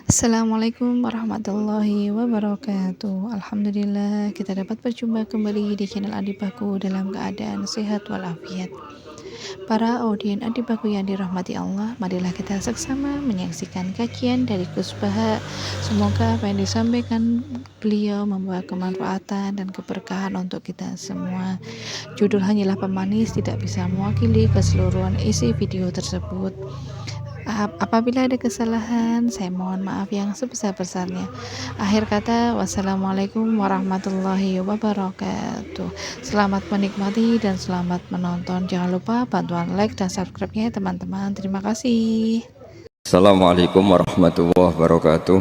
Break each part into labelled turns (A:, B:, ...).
A: Assalamualaikum warahmatullahi wabarakatuh. Alhamdulillah kita dapat berjumpa kembali di channel Adipaku dalam keadaan sehat walafiat. Para audien Adipaku yang dirahmati Allah, marilah kita seksama menyaksikan kajian dari Gus Baha. Semoga apa yang disampaikan beliau membawa kemanfaatan dan keberkahan untuk kita semua. Judul hanyalah pemanis tidak bisa mewakili keseluruhan isi video tersebut. Apabila ada kesalahan, saya mohon maaf yang sebesar-besarnya. Akhir kata, wassalamualaikum warahmatullahi wabarakatuh. Selamat menikmati dan selamat menonton. Jangan lupa bantuan like dan subscribe-nya teman-teman. Terima kasih.
B: Assalamualaikum warahmatullahi wabarakatuh.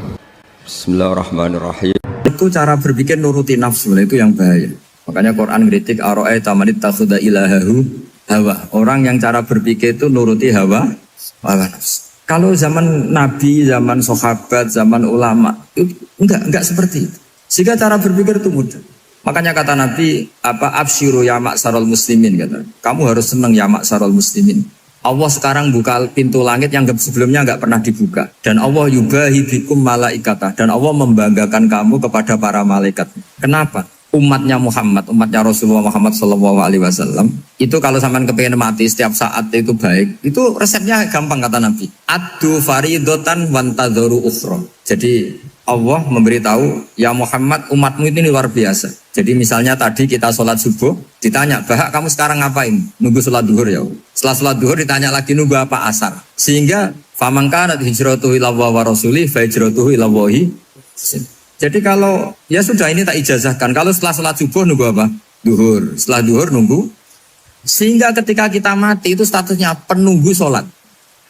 B: Bismillahirrahmanirrahim.
C: Itu cara berpikir nuruti nafsu, itu yang bahaya. Makanya Quran kritik ara'aita man ittakhadha ilahahu hawa. Orang yang cara berpikir itu nuruti hawa nafsu. Kalau zaman Nabi, zaman sahabat, zaman ulama itu enggak seperti itu. Sehingga cara berpikir itu mudah. Makanya kata Nabi, absyiru ya ma'sarul muslimin, kata. Kamu harus senang ya ma'sarul muslimin. Allah sekarang buka pintu langit yang sebelumnya enggak pernah dibuka. Dan Allah yubahi bikum malaikatah. Dan Allah membanggakan kamu kepada para malaikat. Kenapa? Umatnya Muhammad, umatnya Rasulullah Muhammad SAW, itu kalau sampean kepengen mati setiap saat itu baik, itu resepnya gampang kata Nabi. Addu faridotan wantadzoru ukhra. Jadi Allah memberitahu, ya Muhammad, umatmu ini luar biasa. Jadi misalnya tadi kita sholat subuh, ditanya, Bahak kamu sekarang ngapain? Nunggu sholat duhur ya. Setelah sholat duhur ditanya lagi nunggu apa asar. Sehingga famangkanat hijratuhu ilallahi wa rasulih fa hijratuhu ilallahi. Jadi kalau ya sudah ini tak ijazahkan. Kalau setelah sholat subuh nunggu apa? Duhur. Setelah duhur nunggu. Sehingga ketika kita mati itu statusnya penunggu sholat.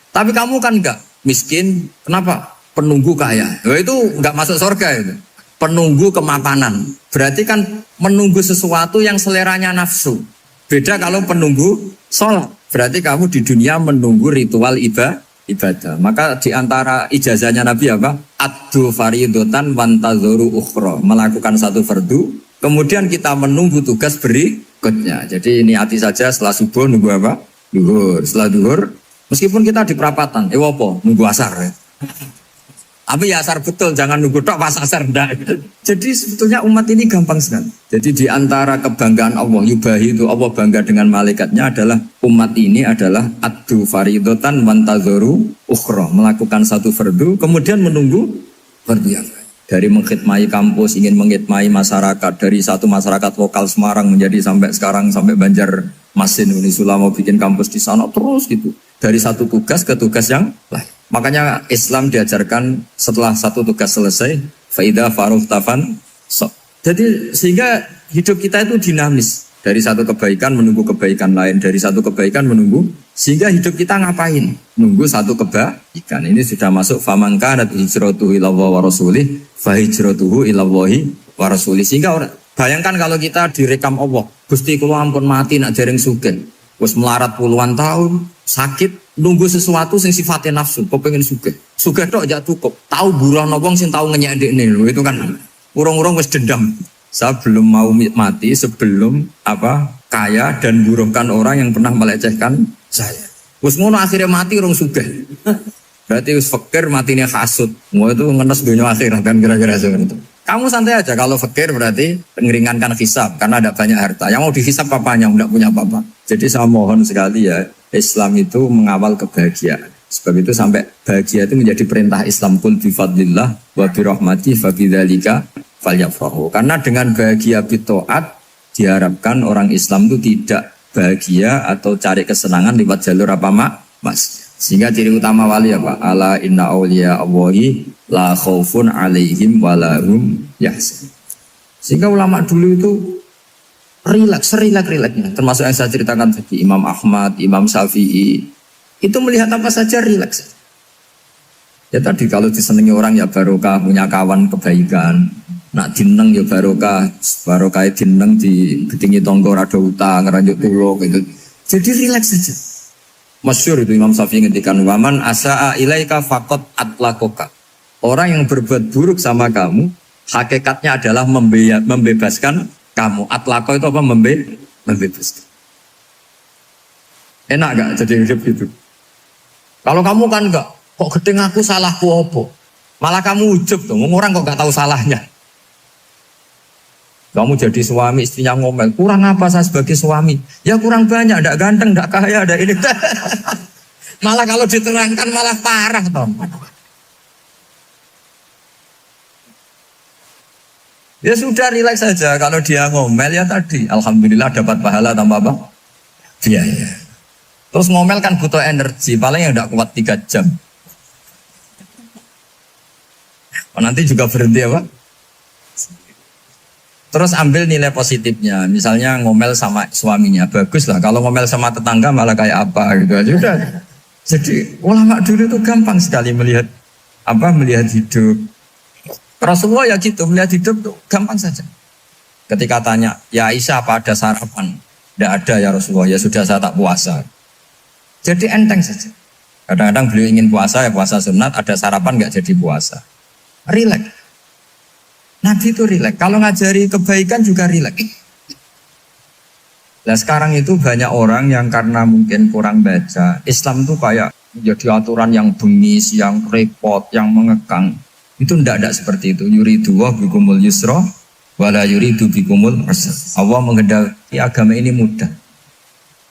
C: Tapi kamu kan enggak miskin. Kenapa? Penunggu kaya. Nah, itu enggak masuk surga itu. Penunggu kemapanan. Berarti kan menunggu sesuatu yang seleranya nafsu. Beda kalau penunggu sholat. Berarti kamu di dunia menunggu ritual ibadah. Maka diantara ijazahnya Nabi apa? Addu faridotan wantadzoru ukhra. Melakukan satu fardu, kemudian kita menunggu tugas berikutnya. Jadi niati saja setelah subuh nunggu apa? Duhur. Setelah duhur, meskipun kita di perapatan, apa? Nunggu asar ya. Tapi ya asar betul, jangan nunggu tok pas asar enggak. Jadi sebetulnya umat ini gampang sekali. Jadi di antara kebanggaan Allah, yubahi itu Allah bangga dengan malaikatnya adalah umat ini adalah addu faridotan wantadzoru ukhra, melakukan satu fardu kemudian menunggu fardu yang lain. Dari mengkhidmati kampus, ingin mengkhidmati masyarakat, dari satu masyarakat lokal Semarang menjadi sampai sekarang sampai Banjarmasin, Unisula mau bikin kampus di sana terus gitu. Dari satu tugas ke tugas yang lain. Makanya Islam diajarkan setelah satu tugas selesai, faida faruh tafan so. Jadi sehingga hidup kita itu dinamis. Dari satu kebaikan menunggu kebaikan lain, dari satu kebaikan menunggu, sehingga hidup kita ngapain? Nunggu satu kebaikan. Ini sudah masuk famangkanat hijratuhu ilallahi wa rasulih, fa hijratuhu ilallahi wa rasulih. Sehingga bayangkan kalau kita direkam Allah, Gusti kula ampun mati nak dereng sugih. Wis melarat puluhan tahun, sakit, nunggu sesuatu sing sifatnya nafsu, kok pengen sugih. Sugih tok aja cukup. Tahu buruh wong sing tahu ngenyek ndekne lho, itu kan urung-urung wis dendam. Saya belum mau mati sebelum kaya dan buruhkan orang yang pernah melecehkan saya. Wis ngono akhirnya mati urung sugih. Berarti wis fakir matine hasud. Mau itu ngenes dunia akhirat kan kira-kira seperti itu. Kamu santai aja kalau fakir berarti meringankan hisab karena ada banyak harta. Yang mau dihisab papanya enggak punya apa-apa. Jadi saya mohon sekali ya, Islam itu mengawal kebahagiaan. Sebab itu sampai bahagia itu menjadi perintah Islam, qul bi fadlillah wa bi rahmati fa bidzalika falyafrahu. Karena dengan bahagia bitaat diharapkan orang Islam itu tidak bahagia atau cari kesenangan lewat jalur mas. Sehingga ciri utama wali apa? Ala inna awliya Allahi la khaufun alaihim walahum yahzanun. Sehingga ulama dulu itu rileks-rileksnya. Termasuk yang saya ceritakan tadi, Imam Ahmad, Imam Syafi'i, itu melihat apa saja rileks. Ya tadi kalau disenangi orang ya barokah, punya kawan kebaikan. Nak dineng ya barokah dineng di gedingi tonggo rada utang, ngeranjuk tulo gitu. Jadi rileks saja. Masyhur itu Imam Syafi'i ngendikan waman asa'a ilaika faqat atlakoka. Orang yang berbuat buruk sama kamu, hakikatnya adalah membebaskan kamu. Atlako itu apa? Membebaskan. Enak gak jadi hidup gitu? Kalau kamu kan enggak, kok gedeng aku salahku apa? Malah kamu ujub tuh, orang kok nggak tahu salahnya. Kamu jadi suami, istrinya ngomel, kurang apa saya sebagai suami? Ya kurang banyak, tidak ganteng, tidak kaya, tidak ini. Malah kalau diterangkan malah parah toh. Ya sudah rileks saja, kalau dia ngomel ya tadi, alhamdulillah dapat pahala tambah apa? Biaya. Terus ngomel kan butuh energi, paling yang tidak kuat 3 jam. Nanti juga berhenti apa? Terus ambil nilai positifnya, misalnya ngomel sama suaminya, bagus lah. Kalau ngomel sama tetangga malah kayak apa gitu aja udah. Jadi ulama dulu itu gampang sekali melihat hidup. Rasulullah ya gitu, melihat hidup tuh gampang saja. Ketika tanya, ya Aisyah apa ada sarapan? Tidak ada ya Rasulullah, ya sudah saya tak puasa. Jadi enteng saja. Kadang-kadang beliau ingin puasa, ya puasa sunat, ada sarapan nggak jadi puasa. Rileks. Nabi itu rileks. Kalau ngajari kebaikan juga rileks. Nah sekarang itu banyak orang yang karena mungkin kurang baca. Islam itu kayak menjadi aturan yang bengis, yang repot, yang mengekang. Itu tidak seperti itu. Yuridu wa bikumul yusra wala yuridu bikumul usra. Allah menghendaki agama ini mudah.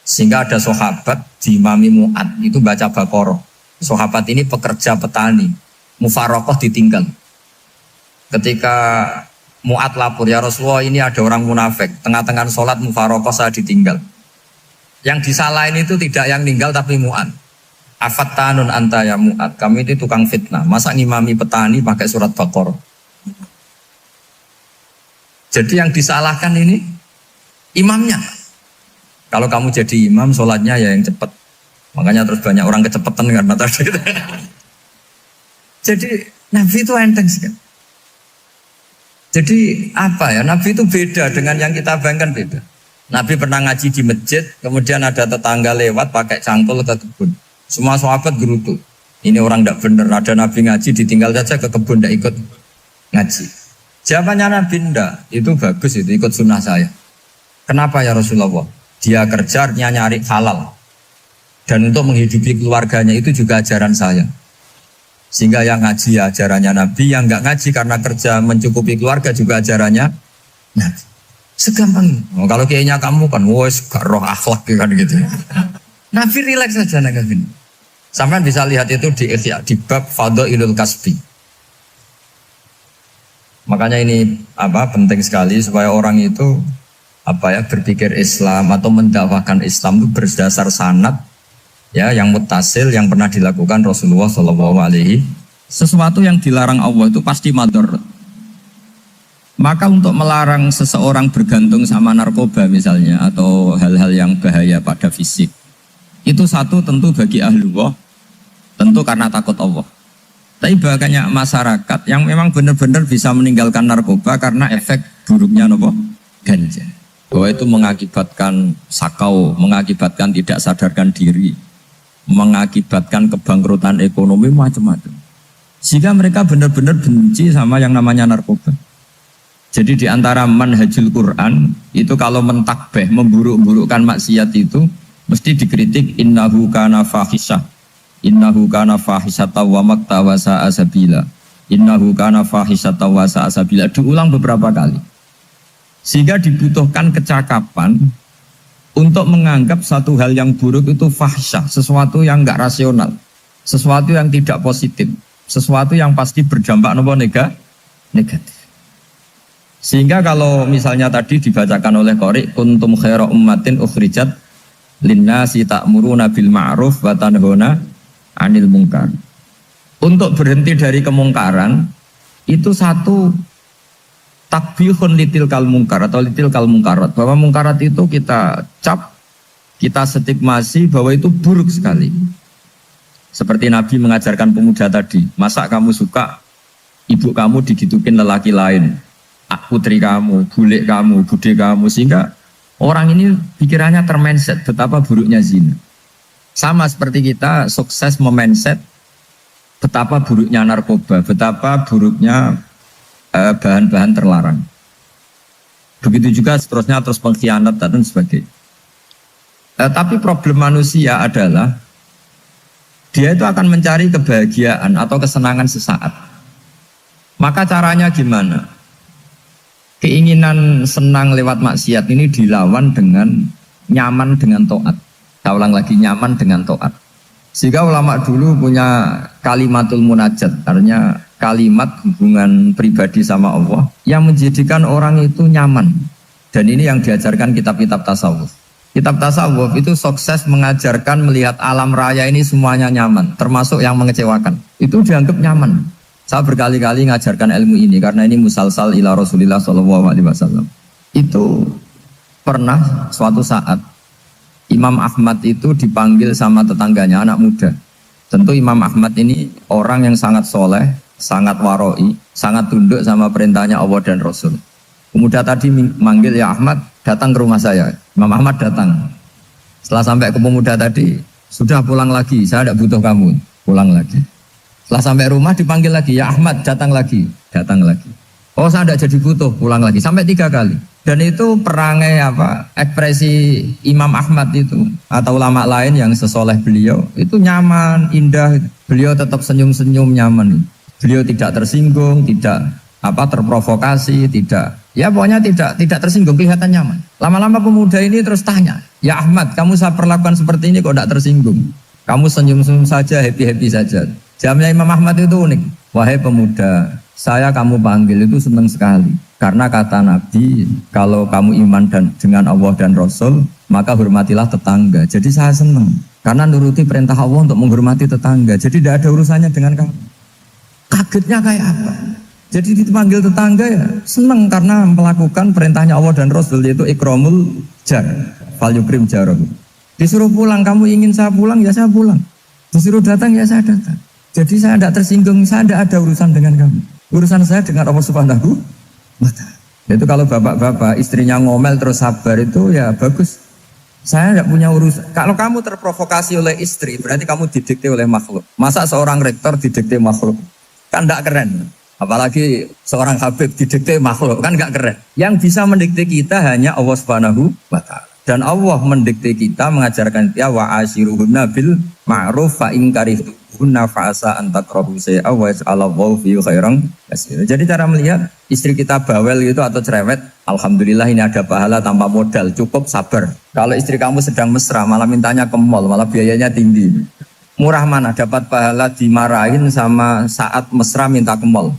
C: Sehingga ada sahabat di Imami Mu'ad itu baca Baqarah. Sahabat ini pekerja petani. Mufarokoh ditinggal. Ketika Mu'ad lapor, ya Rasulullah ini ada orang munafik, tengah-tengah sholat mufarokoh saya ditinggal. Yang disalahin itu tidak yang ninggal tapi Mu'ad. Afattanun anta ya Mu'ad, kami itu tukang fitnah. Masa ngimami petani pakai surat Baqarah? Jadi yang disalahkan ini imamnya. Kalau kamu jadi imam, sholatnya ya yang cepat. Makanya terus banyak orang kecepatan karena tadi. Jadi Nabi itu enteng sekali. Jadi apa ya, Nabi itu beda dengan yang kita bayangkan beda. Nabi pernah ngaji di masjid, kemudian ada tetangga lewat pakai cangkul ke kebun. Semua sahabat gerutu. Ini orang tidak benar, ada Nabi ngaji ditinggal saja ke kebun, tidak ikut ngaji. Jawabannya Nabi tidak, itu bagus, itu ikut sunnah saya. Kenapa ya Rasulullah? Dia kerjanya nyari halal. Dan untuk menghidupi keluarganya itu juga ajaran saya. Sehingga yang ngaji ya ajarannya Nabi, yang nggak ngaji karena kerja mencukupi keluarga juga ajarannya Nabi. Segampang ini. Oh, kalau kayaknya kamu kan, wes gak roh akhlak kan gitu. Nabi rileks saja Nabi. Sampai bisa lihat itu di bab Fadhailul Kasbi. Makanya ini penting sekali supaya orang itu berpikir Islam atau mendakwakan Islam itu berdasar sanad. Ya, yang muttasil yang pernah dilakukan Rasulullah SAW. Sesuatu yang dilarang Allah itu pasti madharat. Maka untuk melarang seseorang bergantung sama narkoba misalnya atau hal-hal yang bahaya pada fisik, itu satu tentu bagi ahlullah, tentu karena takut Allah. Tapi banyak masyarakat yang memang benar-benar bisa meninggalkan narkoba karena efek buruknya ganja. Bahwa itu mengakibatkan sakau, mengakibatkan tidak sadarkan diri, mengakibatkan kebangkrutan ekonomi macam-macam. Sehingga mereka benar-benar benci sama yang namanya narkoba. Jadi di antara manhajul Quran itu kalau mentakbih, memburuk-burukkan maksiat itu mesti dikritik innahu kana fahisyah. Innahu kana fahisyata wa maqta wa sa'a sabila. Innahu kana fahisyata wa sa'a sabila. Diulang beberapa kali. Sehingga dibutuhkan kecakapan untuk menganggap satu hal yang buruk itu fahsyah, sesuatu yang enggak rasional, sesuatu yang tidak positif, sesuatu yang pasti berdampak negatif. Sehingga kalau misalnya tadi dibacakan oleh Qori, kuntum khaira ummatin ukhrijat linnasi ta'muruna bil ma'ruf wa tanhauna 'anil munkar. Untuk berhenti dari kemungkaran itu satu takbihun litil kal mungkar atau litil kal mungkarat, bahwa mungkarat itu kita cap, kita stigmasi bahwa itu buruk sekali. Seperti Nabi mengajarkan pemuda tadi, masa kamu suka ibu kamu digitukin lelaki lain, putri kamu, bule kamu, bude kamu, sehingga orang ini pikirannya termindset betapa buruknya zina. Sama seperti kita sukses memindset betapa buruknya narkoba, betapa buruknya bahan-bahan terlarang. Begitu juga seterusnya, terus pengkhianat dan sebagainya. Tapi problem manusia adalah dia itu akan mencari kebahagiaan atau kesenangan sesaat. Maka caranya gimana? Keinginan senang lewat maksiat ini dilawan dengan nyaman dengan taat. Saya ulang lagi, nyaman dengan taat. Sehingga ulama dulu punya kalimatul munajat, artinya kalimat hubungan pribadi sama Allah yang menjadikan orang itu nyaman. Dan ini yang diajarkan kitab-kitab tasawuf. Kitab tasawuf itu sukses mengajarkan melihat alam raya ini semuanya nyaman, termasuk yang mengecewakan. Itu dianggap nyaman. Saya berkali-kali mengajarkan ilmu ini karena ini musalsal ila Rasulillah SAW. Itu pernah suatu saat Imam Ahmad itu dipanggil sama tetangganya, anak muda. Tentu Imam Ahmad ini orang yang sangat soleh, sangat waroi, sangat tunduk sama perintahnya Allah dan Rasul. Pemuda tadi manggil, ya Ahmad, datang ke rumah saya. Imam Ahmad datang. Setelah sampai ke pemuda tadi, sudah pulang lagi, saya tidak butuh kamu, pulang lagi. Setelah sampai rumah dipanggil lagi, ya Ahmad, datang lagi, datang lagi. Oh, saya tidak jadi butuh, pulang lagi, sampai 3 kali. Dan itu perangai ekspresi Imam Ahmad itu atau ulama lain yang sesoleh beliau itu nyaman, indah. Beliau tetap senyum-senyum nyaman. Beliau tidak tersinggung, tidak terprovokasi, tidak. Ya pokoknya tidak tersinggung, kelihatan nyaman. Lama-lama pemuda ini terus tanya, ya Ahmad, kamu saya perlakukan seperti ini kok tidak tersinggung? Kamu senyum-senyum saja, happy-happy saja. Jawabnya Imam Ahmad itu unik. Wahai pemuda, saya kamu panggil itu senang sekali. Karena kata Nabi, kalau kamu iman dengan Allah dan Rasul, maka hormatilah tetangga. Jadi saya senang. Karena nuruti perintah Allah untuk menghormati tetangga. Jadi tidak ada urusannya dengan kamu. Kagetnya kayak apa? Jadi dipanggil tetangga ya senang karena melakukan perintahnya Allah dan Rasul, yaitu ikramul jar, fal yukrim jarahu. Disuruh pulang, kamu ingin saya pulang, ya saya pulang. Disuruh datang, ya saya datang. Jadi saya tidak tersinggung, saya tidak ada urusan dengan kamu. Urusan saya dengan Allah Subhanahu wa Ta'ala. Itu kalau bapak-bapak istrinya ngomel terus sabar itu ya bagus. Saya tidak punya urusan. Kalau kamu terprovokasi oleh istri, berarti kamu didikte oleh makhluk. Masa seorang rektor didikte makhluk? Kan tidak keren. Apalagi seorang Habib didikte makhluk, kan gak keren. Yang bisa mendikte kita hanya Allah Subhanahu wa Ta'ala. Dan Allah mendikte kita, mengajarkan kita wa ashiruhunna bil ma'ruf fa in karihtunna fa asa an takrahu shay'a wa yaj'alallahu fi khairan katsira. Jadi cara melihat istri kita bawel gitu atau cerewet, alhamdulillah ini ada pahala tanpa modal, cukup sabar. Kalau istri kamu sedang mesra malah mintanya ke mall, malah biayanya tinggi. Murah mana dapat pahala dimarahin sama saat mesra minta ke mall?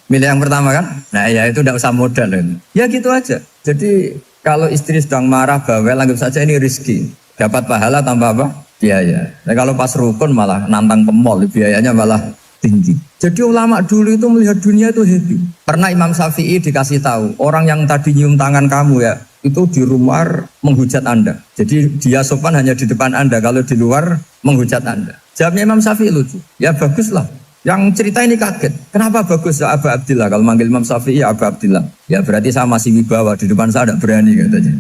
C: Milih yang pertama kan? Nah ya itu tidak usah modal. Ya gitu aja. Jadi kalau istri sedang marah bawel, anggap saja ini rezeki. Dapat pahala tanpa apa? Biaya. Nah kalau pas rukun malah nantang ke mall, biayanya malah tinggi. Jadi ulama dulu itu melihat dunia itu happy. Pernah Imam Syafi'i dikasih tahu, orang yang tadi nyium tangan kamu ya, itu di luar menghujat Anda. Jadi dia sopan hanya di depan Anda, kalau di luar menghujat Anda. Jawabnya Imam Syafi'i lucu. Ya baguslah. Yang cerita ini kaget. Kenapa bagus ya Aba Abdillah? Kalau manggil Imam Syafi'i ya Aba Abdillah. Ya berarti saya masih wibawa, di depan saya tidak berani katanya.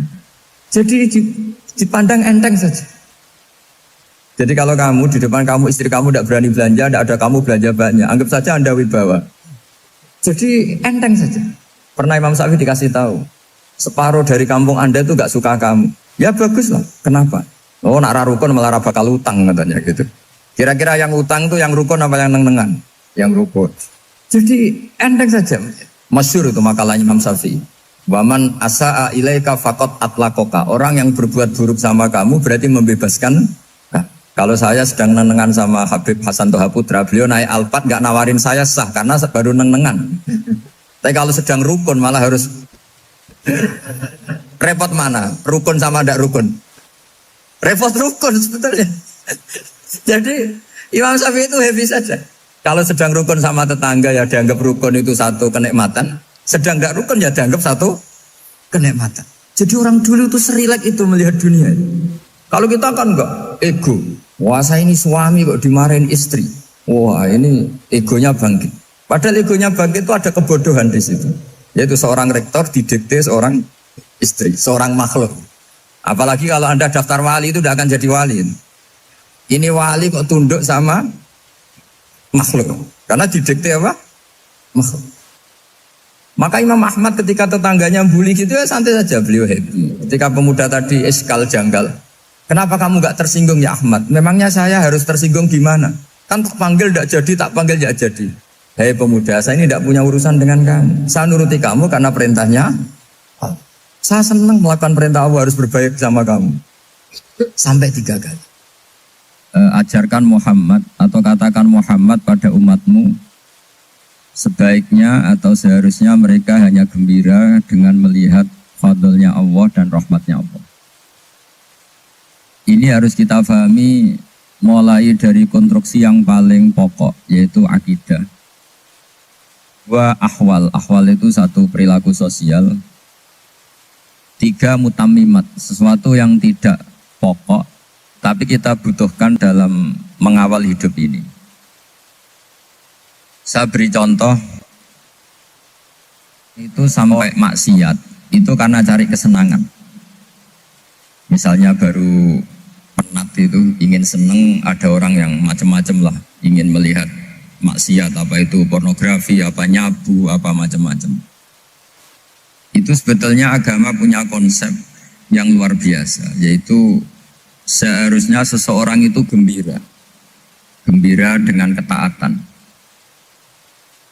C: Jadi dipandang enteng saja. Jadi kalau kamu di depan kamu istri kamu tidak berani belanja, tidak ada kamu belanja banyak, anggap saja Anda wibawa. Jadi enteng saja. Pernah Imam Syafi'i dikasih tahu, separuh dari kampung Anda itu gak suka kamu. Ya baguslah. Kenapa? Oh nak rukun malah bakal utang katanya gitu. Kira-kira yang utang itu yang rukun apa yang neng-nengan? Yang rukun. Jadi enteng saja. Masyhur itu makalahnya Imam Syafi'i. Waman asa'a ilaika faqat atlaqaka. Orang yang berbuat buruk sama kamu berarti membebaskan. Nah, kalau saya sedang neng-nengan sama Habib Hasan Toha Putra, beliau naik Alphard gak nawarin saya sah karena baru neng-nengan. Tapi kalau sedang rukun malah harus repot mana? Rukun sama tidak rukun? Repot rukun sebetulnya. Jadi Imam Syafi'i itu happy saja. Kalau sedang rukun sama tetangga ya dianggap rukun itu satu kenikmatan. Sedang tidak rukun ya dianggap satu kenikmatan. Jadi orang dulu itu serilek itu melihat dunia. Kalau kita kan enggak, ego. Wah saya ini suami kok dimarahin istri. Wah ini egonya bangkit. Padahal egonya bangkit itu ada kebodohan di situ. Yaitu seorang rektor didikte seorang istri, seorang makhluk. Apalagi kalau Anda daftar wali itu tidak akan jadi wali. Ini wali kok tunduk sama makhluk. Karena didikte apa? Makhluk. Maka Imam Ahmad ketika tetangganya bully gitu ya santai saja, beliau happy. Ketika pemuda tadi eskal janggal. Kenapa kamu gak tersinggung ya Ahmad? Memangnya saya harus tersinggung gimana? Kan tak panggil tidak jadi, tak panggil tidak jadi. Hei pemuda, saya ini tidak punya urusan dengan kamu. Saya nuruti kamu karena perintahnya Allah. Saya senang melakukan perintah Allah, harus berbaik sama kamu. Sampai 3 kali. Ajarkan Muhammad atau katakan Muhammad pada umatmu, sebaiknya atau seharusnya mereka hanya gembira dengan melihat fadlnya Allah dan rahmatnya Allah. Ini harus kita pahami mulai dari konstruksi yang paling pokok, yaitu akidah. Ahwal itu satu perilaku sosial. 3 mutammimat, sesuatu yang tidak pokok tapi kita butuhkan dalam mengawal hidup ini. Saya beri contoh, itu sampai maksiat itu karena cari kesenangan. Misalnya baru penat itu ingin seneng, ada orang yang macam-macam lah, ingin melihat maksiat, apa itu pornografi, apa nyabu, apa macam-macam. Itu sebetulnya agama punya konsep yang luar biasa, yaitu seharusnya seseorang itu gembira dengan ketaatan.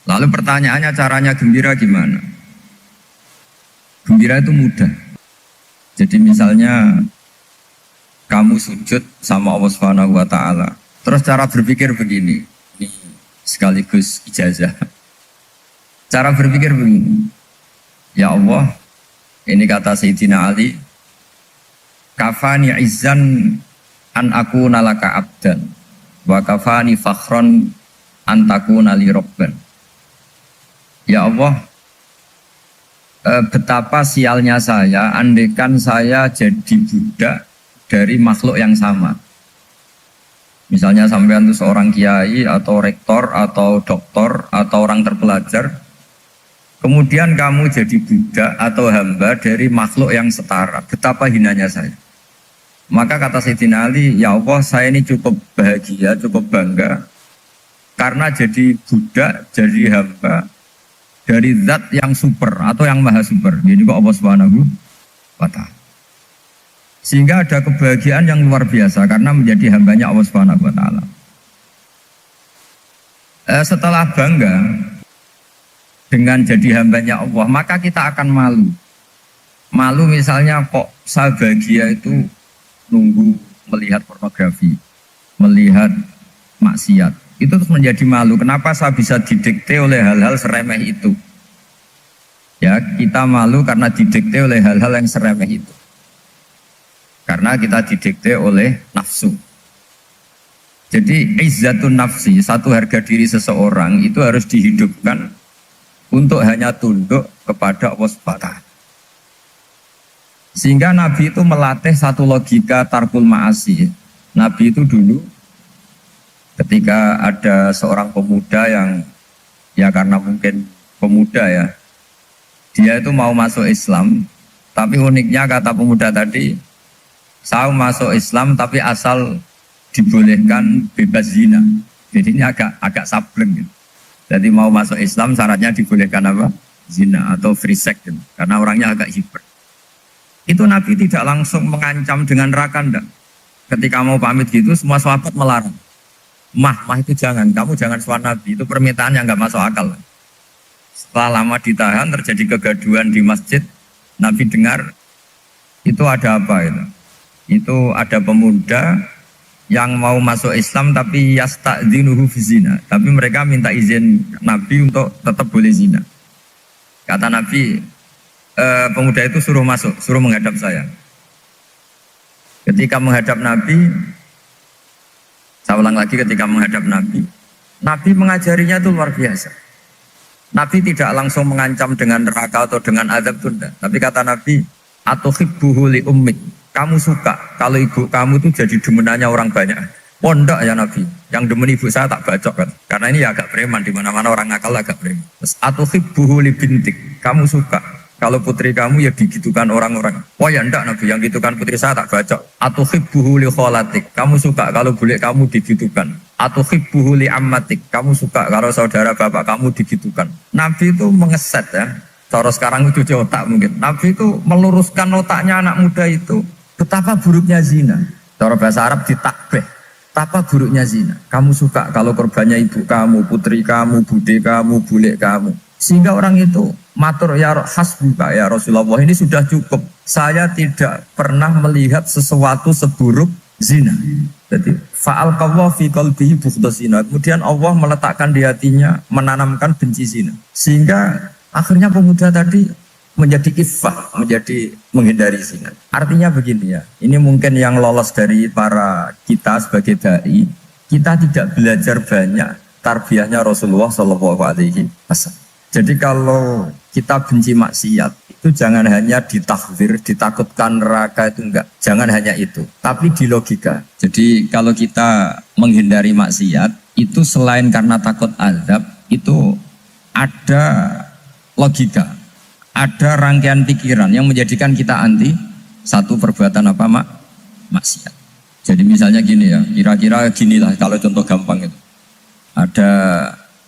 C: Lalu pertanyaannya, caranya gembira gimana? Gembira itu mudah. Jadi misalnya kamu sujud sama Allah Subhanahu wa taala. Terus cara berpikir begini. Ini sekaligus ijazah. Cara berpikir begini. Ya Allah, ini kata Sayyidina Ali, kafani izzan an akuna laka abdan wa kafani fakhron an takuna li rabban. Ya Allah, betapa sialnya saya andaikan saya jadi budak dari makhluk yang sama. Misalnya sampean itu seorang kiai atau rektor atau doktor atau orang terpelajar, kemudian kamu jadi budak atau hamba dari makhluk yang setara. Betapa hinanya saya. Maka kata Sayyidina Ali, ya Allah, saya ini cukup bahagia, cukup bangga karena jadi budak, jadi hamba dari zat yang super atau yang maha super, yaitu Allah Subhanahu wa ta'ala. Sehingga ada kebahagiaan yang luar biasa karena menjadi hambanya Allah Subhanahu wa ta'ala. Setelah bangga dengan jadi hambanya Allah, maka kita akan malu. Malu misalnya kok saya bahagia itu nunggu melihat pornografi, melihat maksiat. Itu terus menjadi malu. Kenapa saya bisa didikte oleh hal-hal seremeh itu? Ya, kita malu karena didikte oleh hal-hal yang seremeh itu. Karena kita didikte oleh nafsu. Jadi izzatun nafsi, satu harga diri seseorang itu harus dihidupkan untuk hanya tunduk kepada Allah Subhanahu. Sehingga Nabi itu melatih satu logika tarkul ma'asi. Nabi itu dulu ketika ada seorang pemuda yang ya karena mungkin pemuda ya, dia itu mau masuk Islam, tapi uniknya kata pemuda tadi, saya masuk Islam tapi asal dibolehkan bebas zina. Jadi ini agak sableng gitu. Jadi mau masuk Islam syaratnya dibolehkan apa? Zina atau free sex gitu. Karena orangnya agak hiper. Itu Nabi tidak langsung mengancam dengan neraka enggak. Ketika mau pamit gitu semua sahabat melarang. Mah itu jangan, kamu jangan suan Nabi, itu permintaan yang nggak masuk akal. Setelah lama ditahan, terjadi kegaduhan di masjid, Nabi dengar, itu ada apa itu? Itu ada pemuda yang mau masuk Islam tapi yasta'dzinuhu fi zina. Tapi mereka minta izin Nabi untuk tetap boleh zina. Kata Nabi, pemuda itu suruh masuk, suruh menghadap saya. Ketika menghadap Nabi, saya ulang lagi, ketika menghadap Nabi, Nabi mengajarinya itu luar biasa. Nabi tidak langsung mengancam dengan neraka atau dengan azab tunda. Tapi kata Nabi, atuhibbuhu li ummik. Kamu suka kalau ibu kamu itu jadi demenannya orang banyak. Pondok ya Nabi, yang demen ibu saya tak bacok kan. Karena ini ya agak preman, di mana-mana orang nakal agak preman. Terus atuhibbuhu li bintik. Kamu suka kalau putri kamu ya digitukan orang-orang. Oh ya enggak Nabi, yang gitukan putri saya tak bacok. Atuhibbuhu li kholatik. Kamu suka kalau bule kamu digitukan. Atuhibbuhu li ammatik. Kamu suka kalau saudara bapak kamu digitukan. Nabi itu mengeset ya. Cara sekarang itu cuci otak mungkin. Nabi itu meluruskan otaknya anak muda itu. Betapa buruknya zina. Cara bahasa Arab ditakbih. betapa buruknya zina. Kamu suka kalau korbannya ibu kamu, putri kamu, bude kamu, bule kamu. Sehingga orang itu matur ya hasbuka ya Rasulullah, ini sudah cukup. Saya tidak pernah melihat sesuatu seburuk zina. Jadi fa'al kawwa fi qalbihi bughdha zina. Kemudian Allah meletakkan di hatinya, menanamkan benci zina. Sehingga akhirnya pemuda tadi menjadi iffah, menjadi menghindari zina. Artinya begini ya, ini mungkin yang lolos dari para kita sebagai dai, kita tidak belajar banyak tarbiyahnya Rasulullah Shallallahu Alaihi Wasallam. Jadi kalau kita benci maksiat, itu jangan hanya ditakfir, ditakutkan neraka, itu enggak. Jangan hanya itu, tapi di logika. Jadi kalau kita menghindari maksiat, itu selain karena takut azab, itu ada logika. Ada rangkaian pikiran yang menjadikan kita anti satu perbuatan apa maksiat. Jadi misalnya gini ya, kira-kira ginilah kalau contoh gampang itu. Ada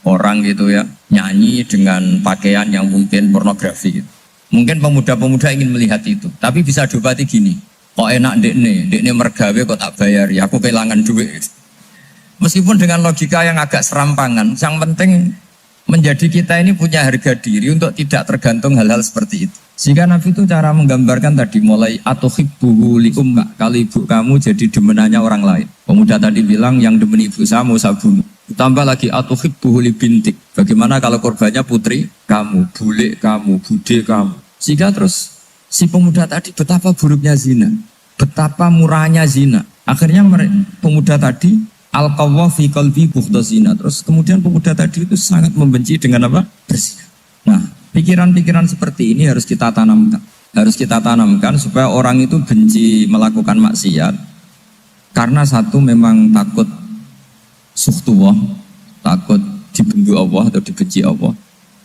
C: orang gitu ya, nyanyi dengan pakaian yang mungkin pornografi gitu. Mungkin pemuda-pemuda ingin melihat itu, tapi bisa diobati gini. Kok enak dekne mergawe kok tak bayar, ya aku kehilangan duit. Meskipun dengan logika yang agak serampangan, yang penting menjadi kita ini punya harga diri untuk tidak tergantung hal-hal seperti itu. Sehingga Nabi itu cara menggambarkan tadi mulai atuhibbuhu li ummah, kalau ibu kamu jadi demenannya orang lain. Pemuda tadi bilang yang demen ibu saya mau saya bunuh. Tambah lagi atuhibbuhu li bintik. Bagaimana kalau korbannya putri kamu, bule kamu, bude kamu. Sehingga terus si pemuda tadi betapa buruknya zina, betapa murahnya zina. Akhirnya pemuda tadi al-qawwa fi qalbi bughdha zina. Terus kemudian pemuda tadi itu sangat membenci dengan apa? Berzina. Nah, pikiran-pikiran seperti ini harus kita tanamkan. Harus kita tanamkan supaya orang itu benci melakukan maksiat. Karena satu memang takut suhtullah, takut dibenci Allah atau dibenci Allah.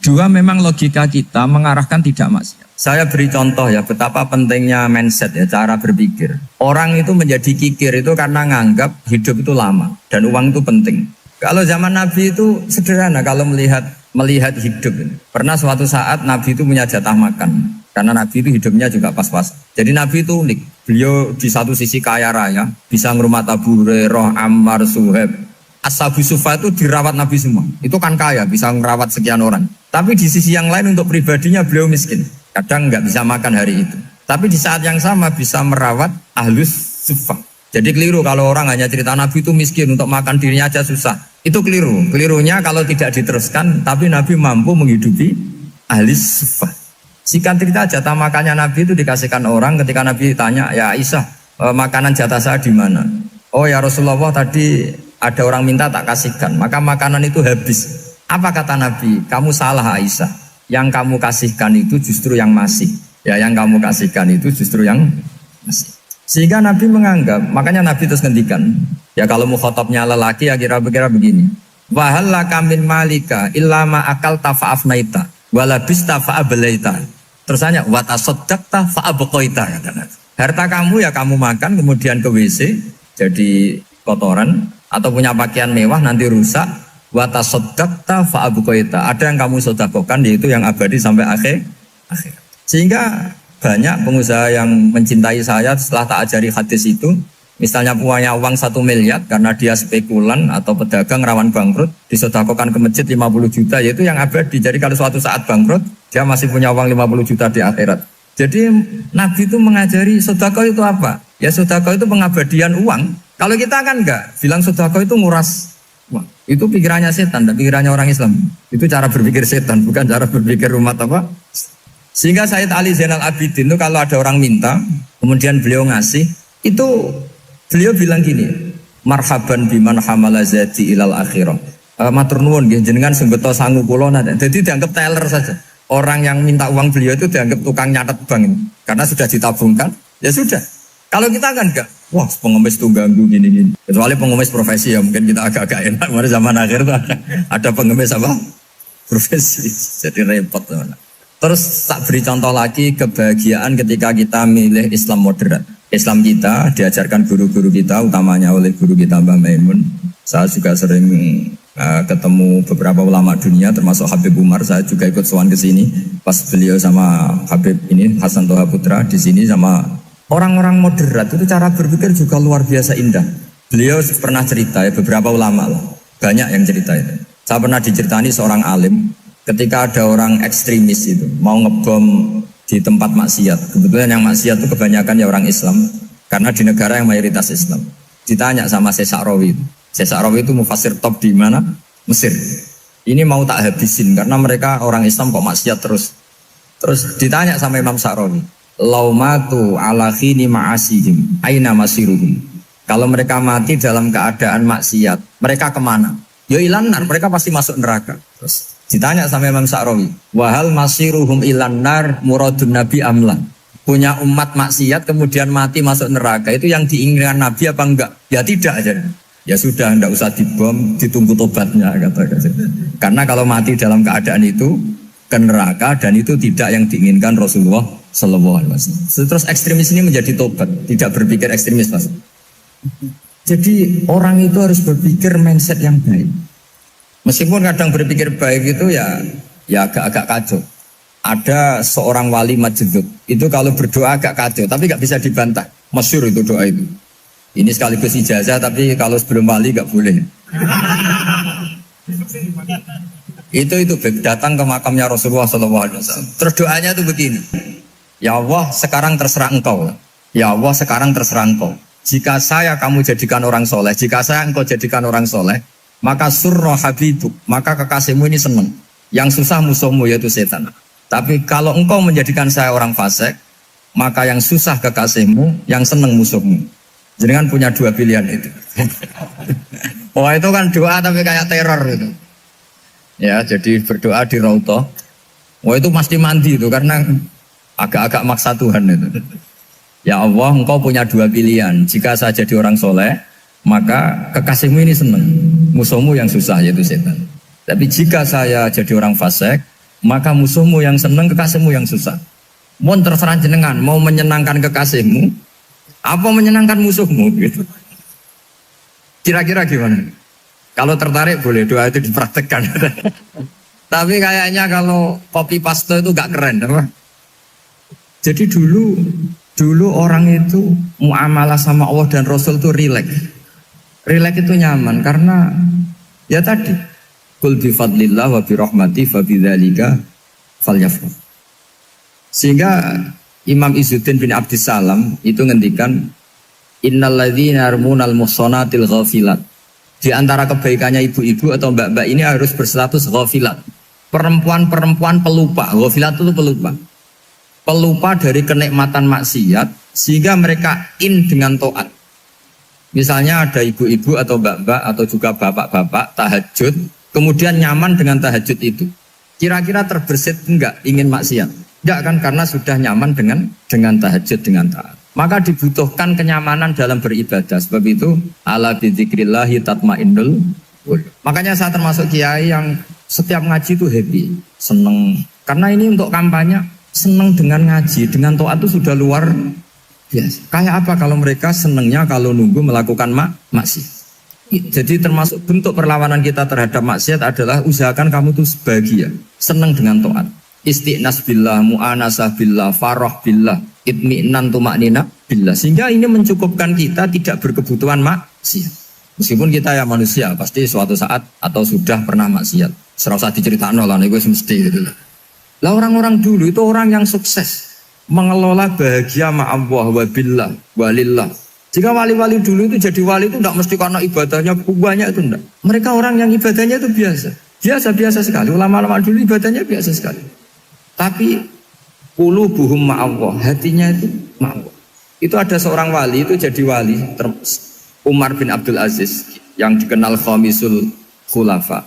C: Dua, memang logika kita mengarahkan tidak maksiat. Saya beri contoh ya, betapa pentingnya mindset ya, cara berpikir. Orang itu menjadi kikir itu karena nganggap hidup itu lama dan uang itu penting. Kalau zaman Nabi itu sederhana kalau melihat hidup. Pernah suatu saat Nabi itu punya jatah makan. Karena Nabi itu hidupnya juga pas-pas. Jadi Nabi itu unik. Beliau di satu sisi kaya raya, bisa ngurmat Abu Hurairah, Ammar, Suhaib. Ashabu Sufa itu dirawat Nabi semua. Itu kan kaya, bisa merawat sekian orang. Tapi di sisi yang lain untuk pribadinya beliau miskin. Kadang nggak bisa makan hari itu. Tapi di saat yang sama bisa merawat Ahlus Sufa. Jadi keliru kalau orang hanya cerita Nabi itu miskin, untuk makan dirinya aja susah. Itu keliru. Kelirunya kalau tidak diteruskan, tapi Nabi mampu menghidupi Ahlus Sufa. Singkat cerita jatah makannya Nabi itu dikasihkan orang ketika Nabi tanya, ya Aisyah, makanan jatah saya di mana? Oh ya Rasulullah, tadi ada orang minta tak kasihkan, maka makanan itu habis. Apa kata Nabi? Kamu salah Aisyah. Yang kamu kasihkan itu justru yang masih. Ya, yang kamu kasihkan itu justru yang masih. Sehingga Nabi menganggap, makanya Nabi terus ngendikan. Ya kalau mukhatabnya lelaki ya kira-kira begini. Wa hal laka min malika illa ma akalta fa'afnaita wa labista fa'ablaita. Terus tanya wa tasaddaqta fa'abqaita. Harta kamu ya kamu makan kemudian ke WC jadi kotoran, atau punya pakaian mewah nanti rusak, wa tasaddaqta fa abqaita. Ada yang kamu sedekahkan yaitu yang abadi sampai akhir. Sehingga banyak pengusaha yang mencintai saya setelah tak ajari hadis itu, misalnya punya uang 1 miliar karena dia spekulan atau pedagang rawan bangkrut, disedekahkan ke masjid 50 juta, yaitu yang abadi. Jadi kalau suatu saat bangkrut, dia masih punya uang 50 juta di akhirat. Jadi Nabi itu mengajari sedekah itu apa? Ya sedekah itu pengabadian uang. Kalau kita kan enggak, bilang sedekah itu nguras uang. Itu pikirannya setan, dan pikirannya orang Islam. Itu cara berpikir setan, bukan cara berpikir umat apa. Sehingga Sayyid Ali Zainal Abidin itu kalau ada orang minta, kemudian beliau ngasih, itu beliau bilang gini, marhaban biman hamala zati ilal akhirah. Matur nuwun nggih jenengan sing beto sangu kula. Jadi dianggap teller saja. Orang yang minta uang beliau itu dianggap tukang nyatet bank ini. Karena sudah ditabungkan, ya sudah. Kalau kita kan enggak, wah pengemis tuh ganggu gini-gini. Kecuali pengemis profesi ya mungkin kita agak-agak enak. Pada zaman akhir tuh ada pengemis apa? Profesi. Jadi repot teman. Terus tak beri contoh lagi kebahagiaan ketika kita milih Islam moderat. Islam kita diajarkan guru-guru kita, utamanya oleh guru kita Mbah Maimun. Saya juga sering ketemu beberapa ulama dunia termasuk Habib Umar. Saya juga ikut sowan ke sini pas beliau sama Habib ini Hasan Toha Putra di sini sama orang-orang moderat. Itu cara berpikir juga luar biasa indah. Beliau pernah cerita ya, beberapa ulama lah, banyak yang cerita itu. Saya pernah diceritani seorang alim ketika ada orang ekstremis itu mau ngebom di tempat maksiat. Kebetulan yang maksiat itu kebanyakan ya orang Islam karena di negara yang mayoritas Islam. Ditanya sama Syekh Sa'rawi. Syekh Sa'rawi itu mufassir top di mana? Mesir. Ini mau tak habisin karena mereka orang Islam kok maksiat terus. Terus ditanya sama Imam Sa'rawi, "Laumatu ala khini ma'asihim, aina masiruhum?" Kalau mereka mati dalam keadaan maksiat, mereka kemana? Ya ilanar, mereka pasti masuk neraka. Terus ditanya sama Imam Sa'rawi, "Wahal masiruhum ilanar muradun nabi amlan?" Punya umat maksiat kemudian mati masuk neraka, itu yang diinginkan Nabi apa enggak? Ya tidak aja. Ya sudah, enggak usah dibom, ditunggu tobatnya kata-kata. Karena kalau mati dalam keadaan itu ke neraka dan itu tidak yang diinginkan Rasulullah Sallallahu Alaihi Wasallam. Terus ekstremis ini menjadi tobat, tidak berpikir ekstremis Mas. Jadi orang itu harus berpikir mindset yang baik. Meskipun kadang berpikir baik itu ya agak-agak kacau. Ada seorang wali Majdzub, itu kalau berdoa agak kacau, tapi gak bisa dibantah. Masyhur itu doa itu. Ini sekaligus ijazah, tapi kalau sebelum wali gak boleh. itu datang ke makamnya Rasulullah SAW. Terus doanya itu begini. Ya Allah, sekarang terserah engkau. Ya Allah, sekarang terserah engkau. Jika saya kamu jadikan orang soleh, jika saya engkau jadikan orang soleh, maka surra habibuk, maka kekasihmu ini senang. Yang susah musuhmu yaitu setan. Tapi kalau engkau menjadikan saya orang fasik, maka yang susah kekasihmu, yang senang musuhmu. Jadi kan punya dua pilihan itu. Wah itu kan doa tapi kayak teror itu. Ya jadi berdoa di Raudhah. Wah itu pasti mandi itu karena agak-agak maksa Tuhan itu. Ya Allah, engkau punya dua pilihan. Jika saya jadi orang soleh, maka kekasihmu ini senang. Musuhmu yang susah yaitu setan. Tapi jika saya jadi orang fasik, maka musuhmu yang senang, kekasihmu yang susah. Mohon terserah jenengan, mau menyenangkan kekasihmu, apa menyenangkan musuhmu gitu. Kira-kira gimana? Kalau tertarik boleh doa itu dipraktekkan. Tapi kayaknya kalau copy paste itu gak keren, apa? Jadi dulu orang itu muamalah sama Allah dan Rasul itu rileks. Rileks itu nyaman karena ya tadi Qul bi fadlillah wa bi rahmati fa bidzalika falyafrah. Sehingga Imam Izzuddin bin Abdissalam itu ngendikan innalladzina yarmunal muhsanatil ghafilat. Di antara kebaikannya ibu-ibu atau mbak-mbak ini harus berstatus ghafilat. Perempuan-perempuan pelupa. Ghafilat itu pelupa. Pelupa dari kenikmatan maksiat sehingga mereka dengan taat. Misalnya ada ibu-ibu atau mbak-mbak atau juga bapak-bapak tahajud, kemudian nyaman dengan tahajud itu. Kira-kira terbersit enggak ingin maksiat? Enggak kan, karena sudah nyaman dengan tahajud, dengan taat. Maka dibutuhkan kenyamanan dalam beribadah. Sebab itu ala bidzikrillahi tatmainnul qulub. Makanya saya termasuk kiai yang setiap ngaji itu happy, seneng. Karena ini untuk kampanye, seneng dengan ngaji, dengan taat itu sudah luar biasa. Kayak apa kalau mereka senengnya kalau nunggu melakukan maksiat. Jadi termasuk bentuk perlawanan kita terhadap maksiat adalah usahakan kamu tuh bahagia, senang dengan taat. Istiqnas billah, mu'anasah billah, farah billah, itmi'nan tumaknina billah. Sehingga ini mencukupkan kita tidak berkebutuhan maksiat. Meskipun kita ya manusia, pasti suatu saat atau sudah pernah maksiat. Serasa diceritakan lah, itu mesti gitu. Lah orang-orang dulu itu orang yang sukses mengelola bahagia ma'allah wa billah wa lillah. Jika wali-wali dulu itu jadi wali itu tidak mesti karena ibadahnya banyak, itu tidak. Mereka orang yang ibadahnya itu biasa sekali. Ulama-ulama dulu ibadahnya biasa sekali. Tapi qulubuhum ma'allah, hatinya itu ma'allah. Itu ada seorang wali itu jadi wali, Umar bin Abdul Aziz yang dikenal khamisul khulafa.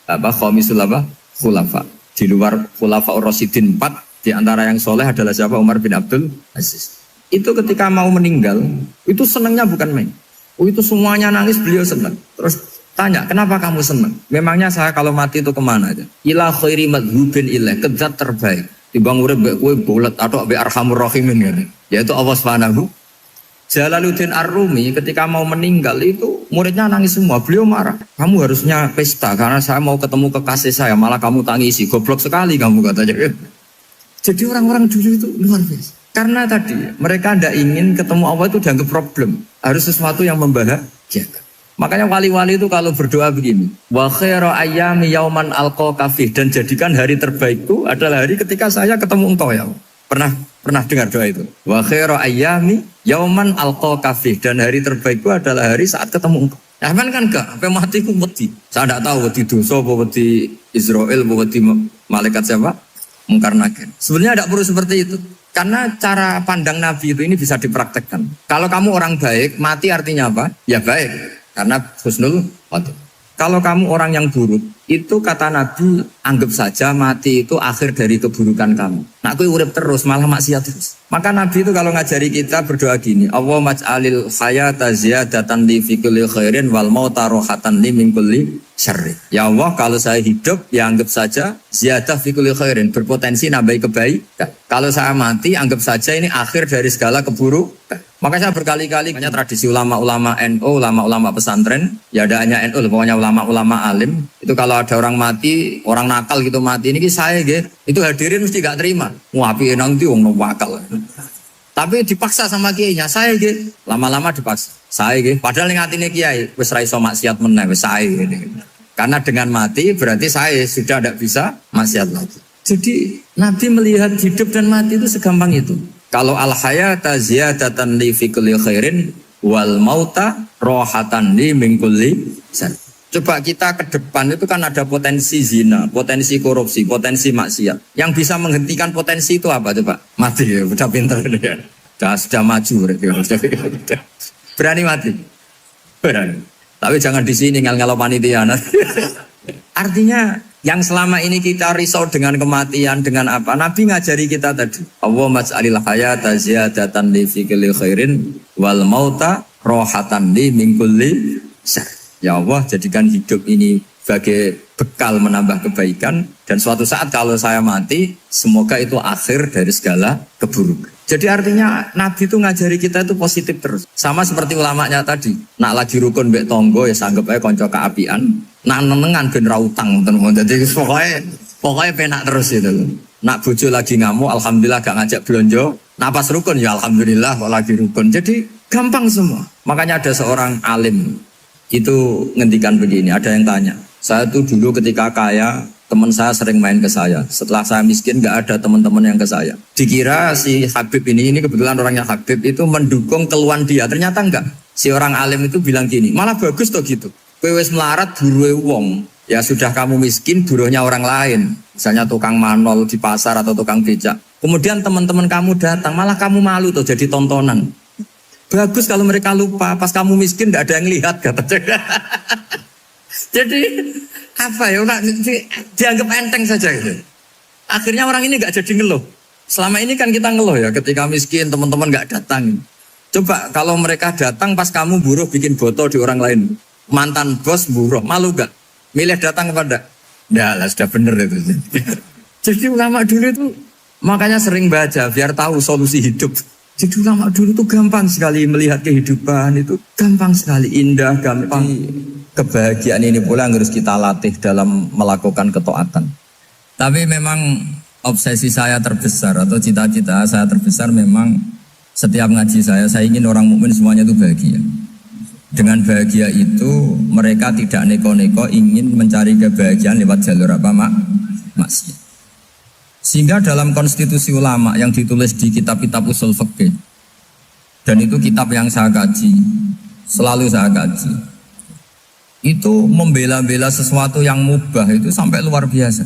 C: Khulafa. Di luar khulafa Ar-Rasyidin 4, di antara yang soleh adalah siapa? Umar bin Abdul Aziz. Itu ketika mau meninggal, itu senangnya bukan main. Itu semuanya nangis, beliau senang. Terus tanya, kenapa kamu senang? Memangnya saya kalau mati itu kemana aja? Ila khairi madhubin ilaih, ke zat terbaik. Dibang urip mbek kowe bolet atau mbek arhamur rahimin gitu. Yaitu Allah Subhanahu. Jalaluddin Ar-Rumi ketika mau meninggal itu muridnya nangis semua. Beliau marah. Kamu harusnya pesta karena saya mau ketemu kekasih saya, malah kamu tangisi. Goblok sekali kamu katanya. Jadi orang-orang dulu itu luar biasa. Karena tadi mereka tidak ingin ketemu Allah itu dianggap problem, harus sesuatu yang membahagiakan. Makanya wali-wali itu kalau berdoa begini, wa khairu ayyami yauman alqa fih, dan jadikan hari terbaikku adalah hari ketika saya ketemu engkau ya Allah. Pernah dengar doa itu? Wa khairu ayyami yauman alqa fih, dan hari terbaikku adalah hari saat ketemu engkau. Ya kan enggak, sampai mati ku wedi. Saya tidak tahu wedi dosa apa wedi Israel apa wedi malaikat siapa? Mungkar nakir. Sebenarnya tidak perlu seperti itu. Karena cara pandang Nabi itu ini bisa dipraktekkan. Kalau kamu orang baik, mati artinya apa? Ya baik. Karena husnul khotimah. Kalau kamu orang yang buruk, itu kata Nabi, anggap saja mati itu akhir dari keburukan kamu. Nah, aku urip terus, malah maksiat terus. Maka Nabi itu kalau ngajari kita berdoa gini, Allahumma maj'alil hayata ziyadatan li fi kulli khairin wal mauta rohatan li min kulli syarri. Ya Allah, kalau saya hidup, ya anggap saja ziyadah fi kulli khairin, berpotensi nambahi kebaikan. Kalau saya mati, anggap saja ini akhir dari segala keburukan. Maka saya berkali-kali, hanya tradisi ulama-ulama NU, ulama-ulama pesantren, ya ada hanya NU, pokoknya ulama-ulama alim. Itu kalau ada orang mati, orang nakal gitu mati, ini saya gitu, itu hadirin mesti gak terima. Wah, api nanti wong wakal. Tapi dipaksa sama kiainya, saya gitu, lama-lama dipaksa. Saya gitu, padahal yang hatinya kiai, wis ra iso maksiat meneh, wis saya gitu. Karena dengan mati berarti saya sudah tidak bisa maksiat lagi. Jadi Nabi melihat hidup dan mati itu segampang itu. Kalau al-hayata ziyadatan li fi kulli khairin wal mauta rohatan li min kulli syarr. Coba kita ke depan itu kan ada potensi zina, potensi korupsi, potensi maksiat. Yang bisa menghentikan potensi itu apa coba? Mati ya, udah pintar ya. Sudah maju berarti. Berani mati? Berani. Tapi jangan di sini ngel-ngelo panitia. Artinya yang selama ini kita risau dengan kematian, dengan apa? Nabi ngajari kita tadi. Allahumma maj'alil hayata ziyadatan li fi kulli khairin wal mauta rohatan li min kulli syarr. Ya Allah, jadikan hidup ini sebagai bekal menambah kebaikan, dan suatu saat kalau saya mati, semoga itu akhir dari segala keburukan. Jadi artinya Nabi itu ngajari kita itu positif terus. Sama seperti ulamanya tadi. Nak lagi rukun mbek tonggo ya sanggep ae kanca keapian. Nak nenengan ben ra utang tenan. Dadi pokoknya penak terus itu. Nak bojo lagi ngamuk, alhamdulillah gak ngajak belanja. Nak pas rukun ya alhamdulillah kok lagi rukun. Jadi gampang semua. Makanya ada seorang alim itu ngendikan begini, ada yang tanya. Saya tuh dulu ketika kaya, teman saya sering main ke saya. Setelah saya miskin gak ada teman-teman yang ke saya. Dikira si Habib ini kebetulan orangnya Habib itu mendukung keluhan dia. Ternyata enggak. Si orang alim itu bilang gini, malah bagus toh gitu. Kowe wis melarat buruhe wong. Ya sudah kamu miskin buruhnya orang lain. Misalnya tukang manol di pasar atau tukang becak. Kemudian teman-teman kamu datang, malah kamu malu toh jadi tontonan. Bagus kalau mereka lupa pas kamu miskin gak ada yang lihat katanya. Jadi apa ya, dianggap enteng saja gitu. Akhirnya orang ini gak jadi ngeluh. Selama ini kan kita ngeluh ya, ketika miskin teman-teman gak datang. Coba kalau mereka datang pas kamu buruh bikin foto di orang lain, mantan bos buruh, malu gak? Milih datang kepada? Nah lah sudah bener itu. Jadi ulama dulu itu makanya sering baca biar tahu solusi hidup. Jadi ulama dulu itu gampang sekali melihat kehidupan, itu gampang sekali, indah, gampang. Kebahagiaan ini pula yang harus kita latih dalam melakukan ketaatan. Tapi memang obsesi saya terbesar atau cita-cita saya terbesar memang setiap ngaji saya ingin orang mukmin semuanya itu bahagia. Dengan bahagia itu mereka tidak neko-neko ingin mencari kebahagiaan lewat jalur apa maksiat. Sehingga dalam konstitusi ulama yang ditulis di kitab-kitab usul fikih, dan itu kitab yang saya kaji, selalu saya kaji, itu membela-bela sesuatu yang mubah itu sampai luar biasa.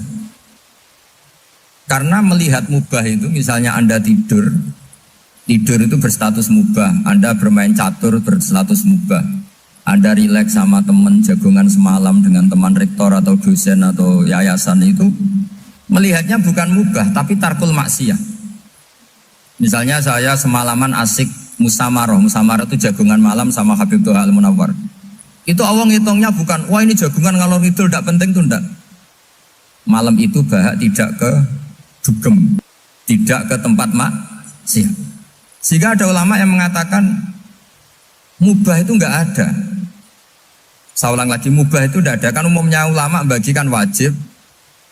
C: Karena melihat mubah itu, misalnya Anda tidur itu berstatus mubah, Anda bermain catur berstatus mubah, Anda rileks sama teman jagongan semalam dengan teman rektor atau dosen atau yayasan, itu melihatnya bukan mubah tapi tarkul maksiyah. Misalnya saya semalaman asik musamaroh itu jagungan malam sama Habib Toha Al-Munawwar. Itu awang hitungnya bukan, wah ini jagungan ngalor ngidul tidak penting tuh enggak. Malam itu bahak tidak ke dugem, tidak ke tempat maksiat. Sehingga ada ulama yang mengatakan mubah itu enggak ada. Saya ulang lagi, mubah itu enggak ada. Kan umumnya ulama bagikan wajib,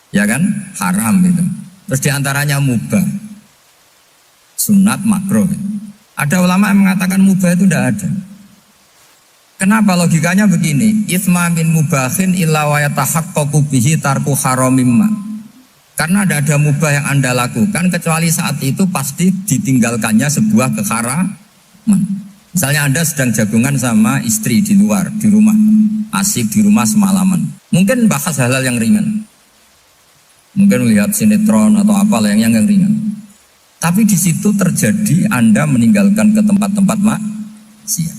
C: ya kan, haram itu. Terus diantaranya mubah. sunat, makruh. Ada ulama yang mengatakan mubah itu tidak ada. Kenapa? Logikanya begini, itsma min mubahin illa wa yatahaqqaqu bihi tarku haramimma. Karena tidak ada mubah yang Anda lakukan kecuali saat itu pasti ditinggalkannya sebuah keharaman. Misalnya Anda sedang jagungan sama istri di luar, di rumah, asik di rumah semalaman. Mungkin bahas hal-hal yang ringan. Mungkin melihat sinetron atau apalah yang ringan. Tapi di situ terjadi Anda meninggalkan ke tempat-tempat maksiat.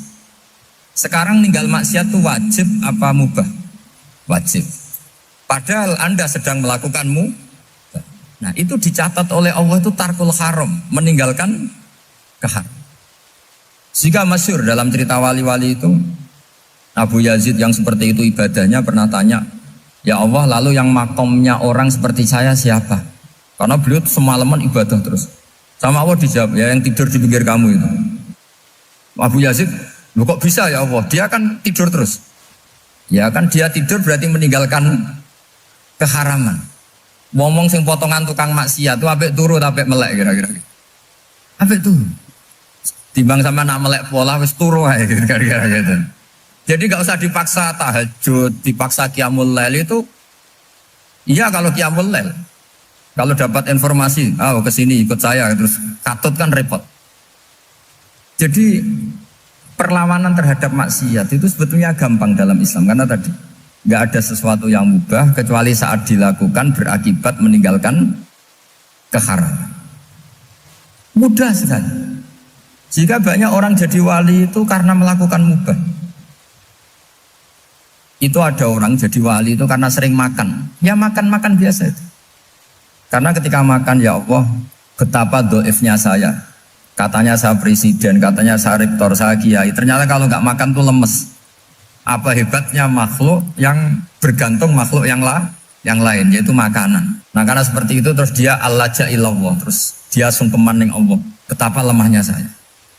C: Sekarang ninggal maksiat itu wajib apa mubah? Wajib. Padahal Anda sedang melakukan mubah. Nah itu dicatat oleh Allah itu tarkul haram, meninggalkan keharam. Jika masyhur dalam cerita wali-wali itu, Abu Yazid yang seperti itu ibadahnya pernah tanya, ya Allah lalu yang makomnya orang seperti saya siapa? Karena beliau semalaman ibadah terus. Sama Allah dijawab, ya yang tidur di pinggir kamu itu. Abu Yazid, loh kok bisa ya Allah? Dia kan tidur terus. Ya kan dia tidur berarti meninggalkan keharaman. Ngomong sing potongan tukang maksiat itu apik turu apik melek kira-kira. Apik turu. Timbang sama nak melek pola wis turu ae kira-kira gitu. Jadi enggak usah dipaksa tahajud, dipaksa qiyamul lail itu. Iya kalau qiyamul lail. Kalau dapat informasi, ke sini ikut saya terus katut kan repot. Jadi perlawanan terhadap maksiat itu sebetulnya gampang dalam Islam karena tadi nggak ada sesuatu yang mubah kecuali saat dilakukan berakibat meninggalkan keharaman. Mudah sekali. Jika banyak orang jadi wali itu karena melakukan mubah. Itu ada orang jadi wali itu karena sering makan. Ya makan-makan biasa itu. Karena ketika makan, ya Allah, betapa doifnya saya. Katanya saya presiden, katanya saya rektor, saya kiai. Ternyata kalau nggak makan tuh lemes. Apa hebatnya makhluk yang bergantung makhluk yang lain, yaitu makanan. Nah karena seperti itu terus dia al-laja ilallah, terus dia sungkeman ning Allah. Betapa lemahnya saya.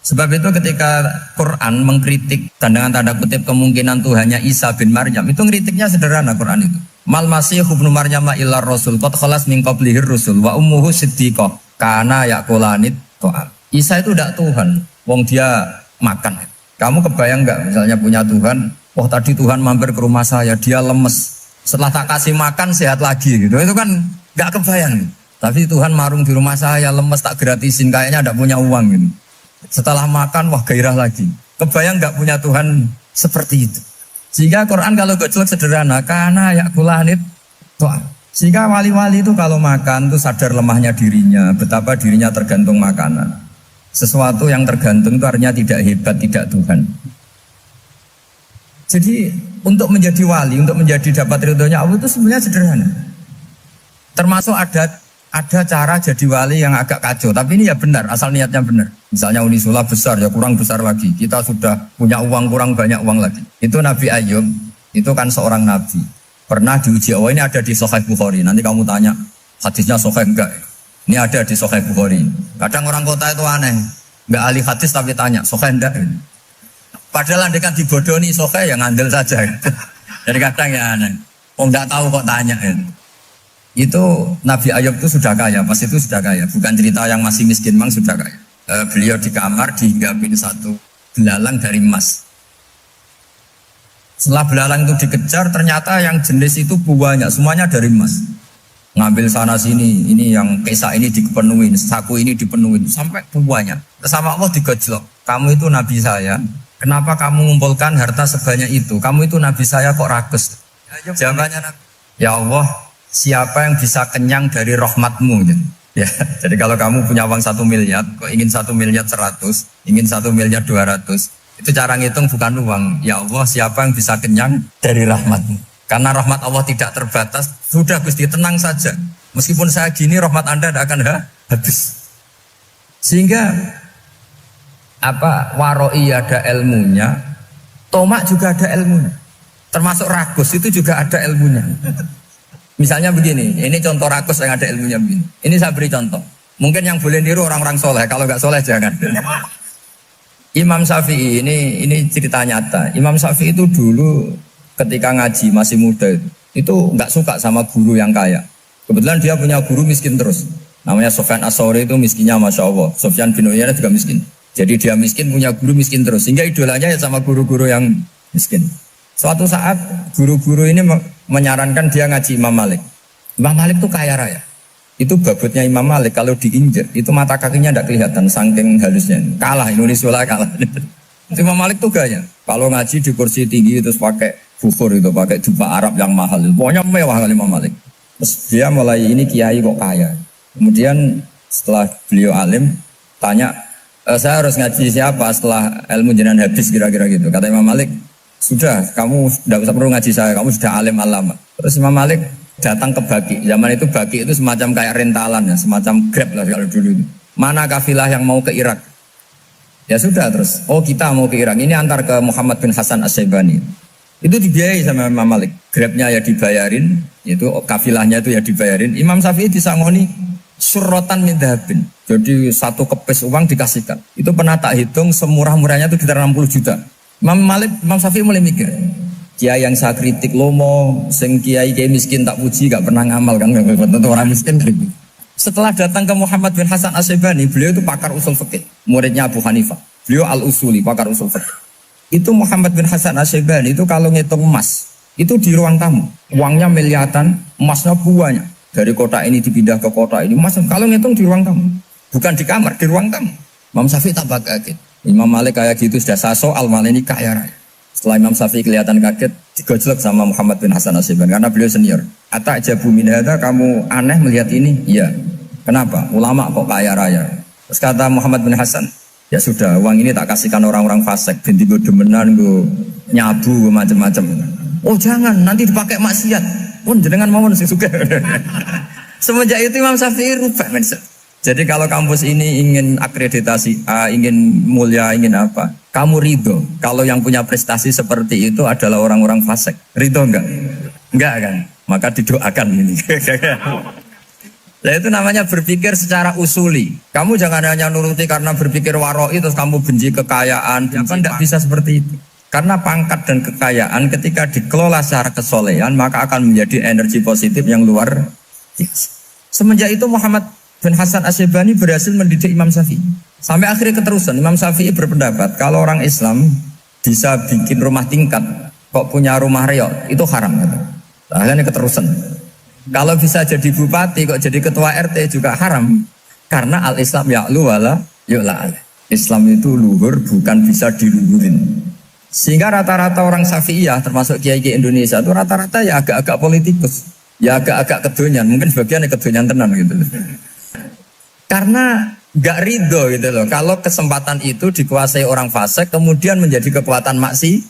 C: Sebab itu ketika Quran mengkritik dengan tanda kutip kemungkinan Tuhannya Isa bin Maryam, itu ngeritiknya sederhana Quran itu. Mal masih ibnu Maryam illar rasul qad khalas min qablihir rusul wa ummuhu siddiqah kana yaqulanit ta'am. Isa itu tidak Tuhan, wong dia makan. Kamu kebayang enggak misalnya punya Tuhan, wah tadi Tuhan mampir ke rumah saya, dia lemes. Setelah tak kasih makan sehat lagi gitu. Itu kan enggak kebayang. Tapi Tuhan marung di rumah saya, lemes tak gratisin, kayaknya enggak punya uang gitu. Setelah makan, wah gairah lagi. Kebayang nggak punya Tuhan seperti itu. Sehingga Quran kalau gojlok sederhana, karena yakulanit toa. Sehingga wali-wali itu kalau makan tuh sadar lemahnya dirinya, betapa dirinya tergantung makanan. Sesuatu yang tergantung itu artinya tidak hebat, tidak Tuhan. Jadi untuk menjadi wali, untuk menjadi dapat ridhonya Allah itu sebenarnya sederhana. Termasuk ada cara jadi wali yang agak kacau, tapi ini ya benar, asal niatnya benar. Misalnya Unisula besar, ya kurang besar lagi. Kita sudah punya uang, kurang banyak uang lagi. Itu Nabi Ayub, itu kan seorang nabi. Pernah diuji, oh ini ada di Sahih Bukhari. Nanti kamu tanya, hadisnya Sahih enggak? Ini ada di Sahih Bukhari. Kadang orang kota itu aneh, enggak ahli hadis tapi tanya, Sahih enggak? Padahal andekan dibodohi Sahih, ya ngandel saja. Jadi kadang ya aneh, oh enggak tahu kok tanya. Itu Nabi Ayub itu sudah kaya, pas itu sudah kaya. Bukan cerita yang masih miskin, memang sudah kaya. Beliau di kamar dihinggapin satu belalang dari emas. Setelah belalang itu dikejar, ternyata yang jenis itu banyak, semuanya dari emas. Ngambil sana sini, ini yang kesa ini dipenuhin, saku ini dipenuhin, sampai banyak. Sama Allah digojlok, kamu itu nabi saya, kenapa kamu mengumpulkan harta sebanyak itu? Kamu itu nabi saya kok rakus? Jawabannya, ya Allah, siapa yang bisa kenyang dari rahmatmu? Ya, jadi kalau kamu punya uang 1 miliar, kok ingin 1 miliar 100, ingin 1 miliar 200, itu cara ngitung bukan uang. Ya Allah, siapa yang bisa kenyang dari rahmatmu? Karena rahmat Allah tidak terbatas, sudah Gusti tenang saja. Meskipun saya gini, rahmat Anda tidak akan habis. Sehingga waroi ada ilmunya, tomak juga ada ilmunya. Termasuk ragus itu juga ada ilmunya. Misalnya begini, ini contoh rakus yang ada ilmunya begini. Ini saya beri contoh. Mungkin yang boleh niru orang-orang soleh, kalau nggak soleh jangan. Imam Syafi'i ini cerita nyata. Imam Syafi'i itu dulu ketika ngaji masih muda itu nggak suka sama guru yang kaya. Kebetulan dia punya guru miskin terus. Namanya Sufyan As-Tsauri itu miskinnya Masya Allah. Sufyan bin Uyainah juga miskin. Jadi dia miskin, punya guru miskin terus. Sehingga idolanya ya sama guru-guru yang miskin. Suatu saat guru-guru ini menyarankan dia ngaji Imam Malik. Imam Malik itu kaya raya. Itu babutnya Imam Malik kalau diinjek itu mata kakinya tidak kelihatan saking halusnya. Kalah Indonesia lah kalah. Imam Malik tuh gaya. Kalau ngaji di kursi tinggi terus pakai bukur itu, pakai jubah Arab yang mahal. Pokoknya mewah kali Imam Malik. Terus dia mulai ini kiai kok kaya. Kemudian setelah beliau alim tanya, saya harus ngaji siapa setelah ilmu jenengan habis kira-kira gitu. Kata Imam Malik, sudah kamu tidak usah perlu ngaji saya, kamu sudah alim alama. Terus Imam Malik datang ke Baki. Zaman itu Baki itu semacam kayak rentalan ya, semacam Grab lah kalau dulu itu. Mana kafilah yang mau ke Irak? Ya sudah terus. Oh kita mau ke Irak. Ini antar ke Muhammad bin Hasan As-Syaibani. Itu dibiayai sama Imam Malik. Grabnya ya dibayarin, itu kafilahnya itu ya dibayarin. Imam Syafi'i disangoni surrotan min dhahabin. Jadi satu kepes uang dikasihkan. Itu pernah tak hitung semurah-murahnya itu sekitar 60 juta. Imam Syafi'i mulai mikir. Kiai yang saya kritik lomo, sing kiai miskin tak puji, gak pernah ngamal kan, tentu orang miskin. Setelah datang ke Muhammad bin Hasan As-Syaibani, beliau itu pakar usul fikih, muridnya Abu Hanifah. Beliau al-usuli, pakar usul fikih. Itu Muhammad bin Hasan As-Syaibani itu kalau ngitung emas, itu di ruang tamu, uangnya miliaran, emasnya buahnya. Dari kota ini dipindah ke kota ini, emas kalau ngitung di ruang tamu, bukan di kamar, di ruang tamu. Imam Syafi'i tambah kaget. Imam Malik kayak gitu sudah saso, al-mal ini kaya raya. Setelah Imam Syafi'i kelihatan kaget, digojlok sama Muhammad bin Hasan As-Syaibani karena beliau senior. Atak jabu min hadza, kamu aneh melihat ini? Iya. Kenapa? Ulama kok kaya raya. Terus kata Muhammad bin Hasan, ya sudah, uang ini tak kasihkan orang-orang fasik, binti gue demenan, gue nyabu, macam-macam. Oh jangan, nanti dipakai maksiat. Pun jenengan mawon sing sugih. Semenjak itu Imam Syafi'i rubah mindset. Jadi kalau kampus ini ingin akreditasi A, ingin mulia, ingin apa, kamu ridho kalau yang punya prestasi seperti itu adalah orang-orang fasik. Ridho enggak? Enggak kan? Maka didoakan ini. Nah itu namanya berpikir secara usuli. Kamu jangan hanya nuruti karena berpikir waroi terus kamu benci kekayaan. Jangan, tidak bisa seperti itu. Karena pangkat dan kekayaan ketika dikelola secara kesolehan maka akan menjadi energi positif yang luar biasa. Semenjak itu Muhammad bin Hasan As-Syaibani berhasil mendidik Imam Syafi'i. Sampai akhirnya keterusan. Imam Syafi'i berpendapat kalau orang Islam bisa bikin rumah tingkat, kok punya rumah reok, itu haram. Akhirnya keterusan. Kalau bisa jadi bupati, kok jadi ketua RT juga haram. Karena al-Islam ya'lu wala yu'la. Islam itu luhur, bukan bisa diluhurin. Sehingga rata-rata orang Syafi'iyah, termasuk kiai-kiai Indonesia, itu rata-rata ya agak-agak politikus. Ya agak-agak kedonyan. Mungkin sebagian kedonyan tenan gitu. Karena gak ridho gitu loh. Kalau kesempatan itu dikuasai orang fasik, kemudian menjadi kekuatan maksi.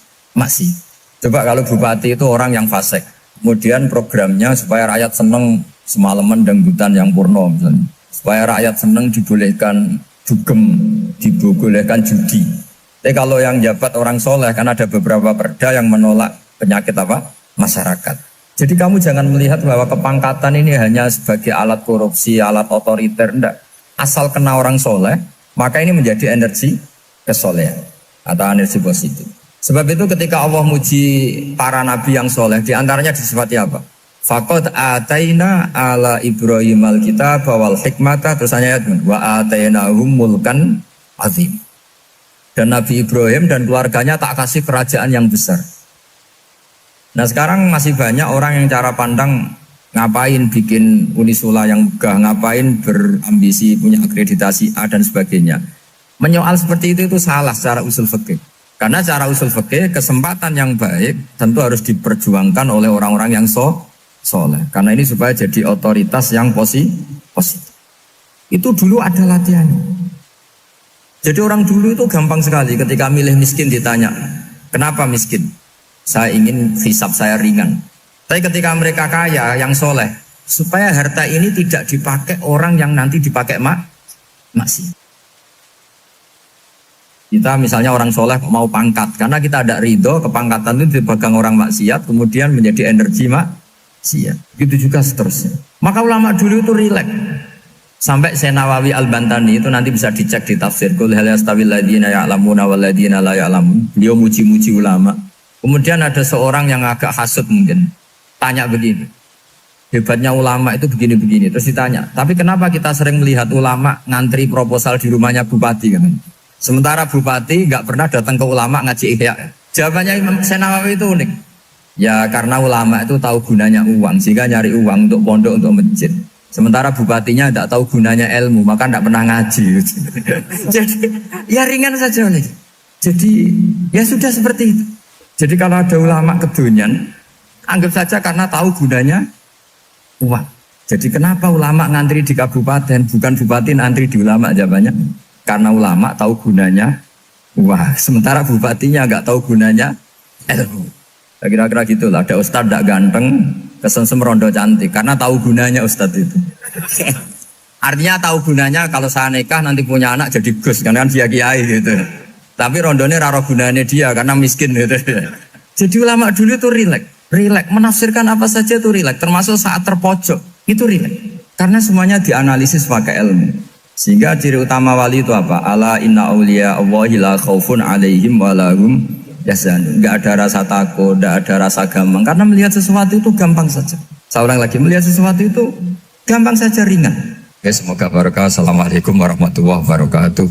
C: Coba kalau bupati itu orang yang fasik, kemudian programnya supaya rakyat seneng semalaman dangdutan yang purno misalnya. Supaya rakyat seneng dibolehkan dugem, dibolehkan judi. Tapi kalau yang jabat orang soleh, kan ada beberapa perda yang menolak penyakit apa? Masyarakat. Jadi kamu jangan melihat bahwa kepangkatan ini hanya sebagai alat korupsi, alat otoriter, enggak. Asal kena orang soleh, maka ini menjadi energi kesolehan atau energi positif. Sebab itu ketika Allah muji para nabi yang soleh, diantaranya disifati apa? Faqad ataina ala Ibrahim al-kitab wal hikmata, terus ayat wa atainahum mulkan azim. Dan Nabi Ibrahim dan keluarganya tak kasih kerajaan yang besar. Nah sekarang masih banyak orang yang cara pandang ngapain bikin Unisula yang megah, ngapain berambisi punya akreditasi A dan sebagainya. Menyoal seperti itu salah secara usul fikih. Karena secara usul fikih kesempatan yang baik tentu harus diperjuangkan oleh orang-orang yang soleh. Karena ini supaya jadi otoritas yang positif. Itu dulu ada latihannya. Jadi orang dulu itu gampang sekali ketika milih miskin ditanya, kenapa miskin? Saya ingin hisab saya ringan. Tapi ketika mereka kaya, yang soleh, supaya harta ini tidak dipakai orang yang nanti dipakai maksiat. Kita misalnya orang soleh mau pangkat, karena kita ada ridho, kepangkatan itu dipegang orang maksiat, kemudian menjadi energi maksiat. Begitu juga seterusnya. Maka ulama dulu itu rileks. Sampai Nawawi Al-Bantani itu nanti bisa dicek di tafsir. Qul hal yastawil ladzina ya'lamuna wal ladzina la ya'lamun. Beliau muji-muji ulama. Kemudian ada seorang yang agak hasud mungkin. Tanya begini, hebatnya ulama itu begini-begini. Terus ditanya, tapi kenapa kita sering melihat ulama ngantri proposal di rumahnya bupati kan? Sementara bupati nggak pernah datang ke ulama ngaji ihya. Jawabannya Imam Nawawi itu unik. Ya karena ulama itu tahu gunanya uang, sehingga nyari uang untuk pondok, untuk masjid. Sementara bupatinya tidak tahu gunanya ilmu, maka tidak pernah ngaji. Jadi ya ringan saja nih. Jadi ya sudah seperti itu. Jadi kalau ada ulama kedonyan, anggap saja karena tahu gunanya uang. Jadi kenapa ulama ngantri di kabupaten, bukan bupati ngantri di ulama? Jawabannya karena ulama tahu gunanya uang. Sementara bupatinya nggak tahu gunanya ilmu. Kira-kira gitulah. Ada ustadz tidak ganteng, kesensem rondo cantik, karena tahu gunanya ustadz itu. Artinya tahu gunanya kalau saya nikah nanti punya anak jadi gus, kan dia kiai gitu. Tapi rondone raro gunanya dia karena miskin gitu. Jadi ulama dulu itu rileks, menafsirkan apa saja itu rileks, termasuk saat terpojok itu rileks. Karena semuanya dianalisis pakai ilmu. Sehingga ciri utama wali itu apa? Ala inna awliya Allahi la khaufun alaihim walahum yahzanun. Enggak ada rasa takut, enggak ada rasa gampang. Karena melihat sesuatu itu gampang saja. Saya ulang lagi, melihat sesuatu itu gampang saja, ringan. Oke, semoga barokah. Assalamualaikum warahmatullahi wabarakatuh.